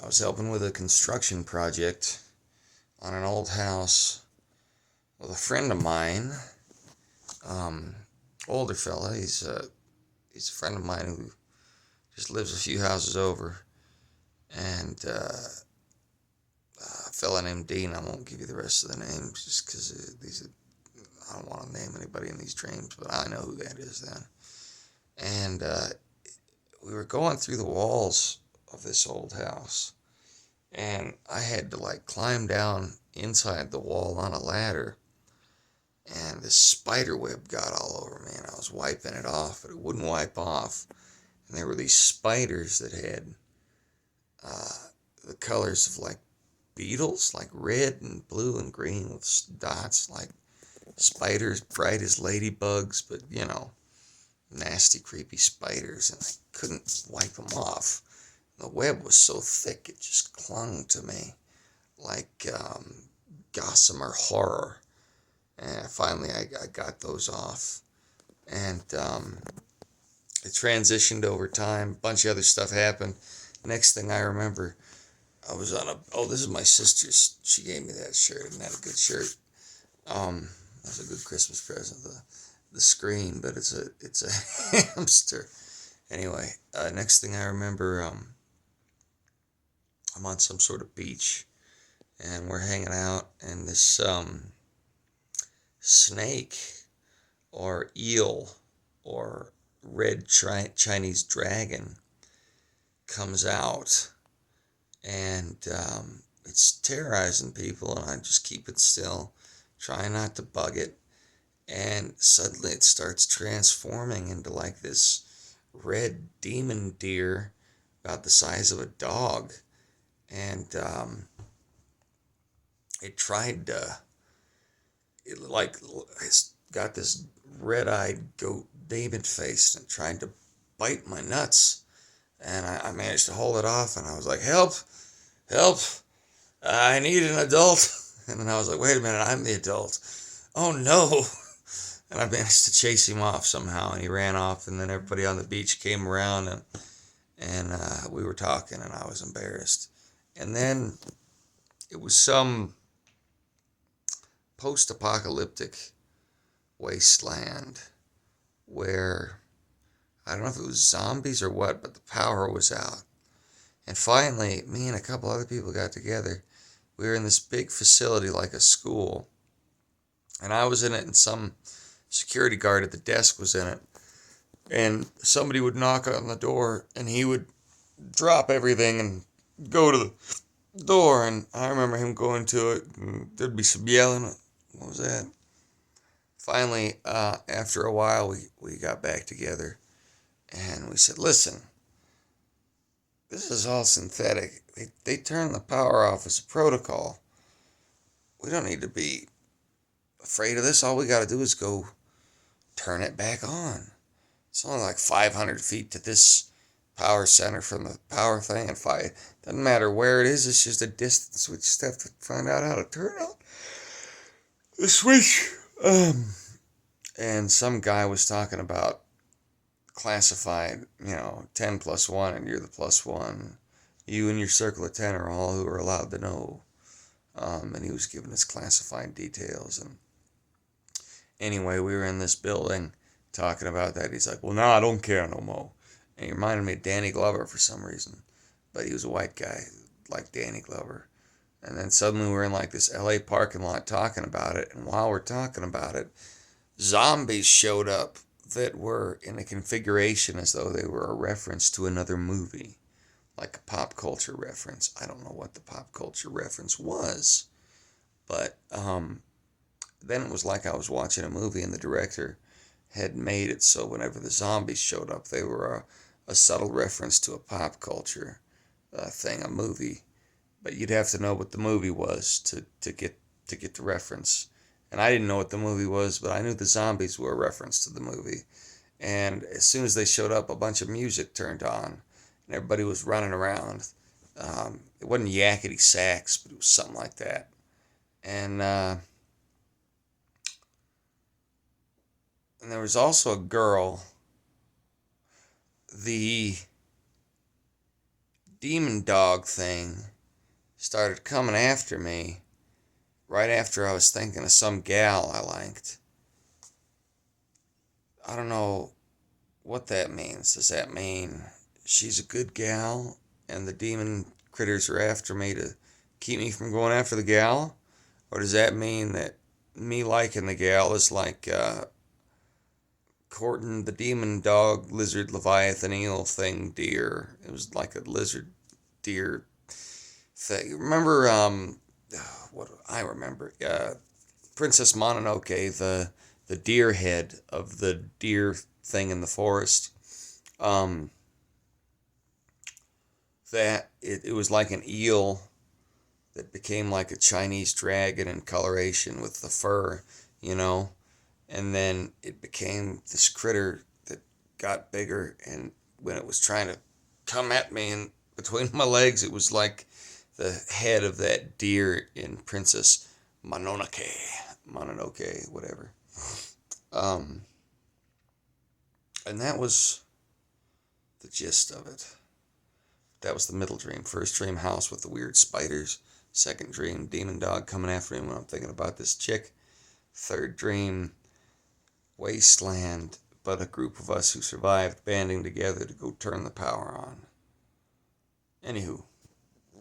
I was helping with a construction project on an old house with a friend of mine, um, older fella. He's a friend of mine who just lives a few houses over, and a fella named Dean. I won't give you the rest of the names just because I don't want to name anybody in these dreams, but I know who that is then. And we were going through the walls of this old house, and I had to like climb down inside the wall on a ladder, and this spider web got all over me, and I was wiping it off, but it wouldn't wipe off. And there were these spiders that had uh, the colors of like beetles, like red and blue and green with dots, like spiders, bright as ladybugs, but nasty, creepy spiders, and I couldn't wipe them off. The web was so thick it just clung to me like gossamer horror. And finally, I got those off, and it transitioned over time. A bunch of other stuff happened. Next thing I remember, I was on a. Oh, this is my sister's. She gave me that shirt, and that a good shirt. That's a good Christmas present. The screen, but it's a hamster. Anyway, next thing I remember, I'm on some sort of beach, and we're hanging out, and this snake or eel or red Chinese dragon comes out, and it's terrorizing people, and I just keep it still, try not to bug it, and suddenly it starts transforming into like this red demon deer about the size of a dog, and it tried to, it like it's got this red-eyed goat demon face and it tried to bite my nuts, and I managed to hold it off, and I was like, help, help, I need an adult. And then I was like, wait a minute, I'm the adult. Oh no. And I managed to chase him off somehow, and he ran off, and then everybody on the beach came around, and we were talking, and I was embarrassed. And then it was some post-apocalyptic wasteland where, I don't know if it was zombies or what, but the power was out. And finally, me and a couple other people got together. We were in this big facility like a school, and I was in it, and some security guard at the desk was in it. And somebody would knock on the door, and he would drop everything and go to the door. And I remember him going to it, and there'd be some yelling. What was that? Finally, after a while, we got back together, and we said, listen, this is all synthetic. They turned the power off as a protocol. We don't need to be afraid of this. All we got to do is go turn it back on. It's only like 500 feet to this power center from the power thing, and doesn't matter where it is, it's just a distance. We just have to find out how to turn on the switch. And some guy was talking about classified, 10 plus 1, and you're the plus 1. You and your circle of 10 are all who are allowed to know. And he was giving us classified details. And anyway, we were in this building talking about that. He's like, well, no, I don't care no more. And he reminded me of Danny Glover for some reason. But he was a white guy, like Danny Glover. And then suddenly we're in like this LA parking lot talking about it. And while we're talking about it, zombies showed up that were in a configuration as though they were a reference to another movie, like a pop culture reference. I don't know what the pop culture reference was, but then it was like I was watching a movie, and the director had made it so whenever the zombies showed up, they were a subtle reference to a pop culture thing, a movie. But you'd have to know what the movie was to get the reference. And I didn't know what the movie was, but I knew the zombies were a reference to the movie. And as soon as they showed up, a bunch of music turned on, and everybody was running around. It wasn't yakety sax, but it was something like that. And there was also a girl, the demon dog thing started coming after me right after I was thinking of some gal I liked. I don't know what that means. Does that mean she's a good gal and the demon critters are after me to keep me from going after the gal? Or does that mean that me liking the gal is like courting the demon dog, lizard, leviathan, eel thing, deer? It was like a lizard, deer thing. Remember, what I remember, Princess Mononoke, the deer head of the deer thing in the forest. Um, that it was like an eel that became like a Chinese dragon in coloration with the fur, you know, and then it became this critter that got bigger, and when it was trying to come at me and between my legs, it was like the head of that deer in Princess Mononoke, whatever. Um, and that was the gist of it. That was the middle dream. First dream, house with the weird spiders. Second dream, demon dog coming after me when I'm thinking about this chick. Third dream, wasteland, but a group of us who survived banding together to go turn the power on. Anywho,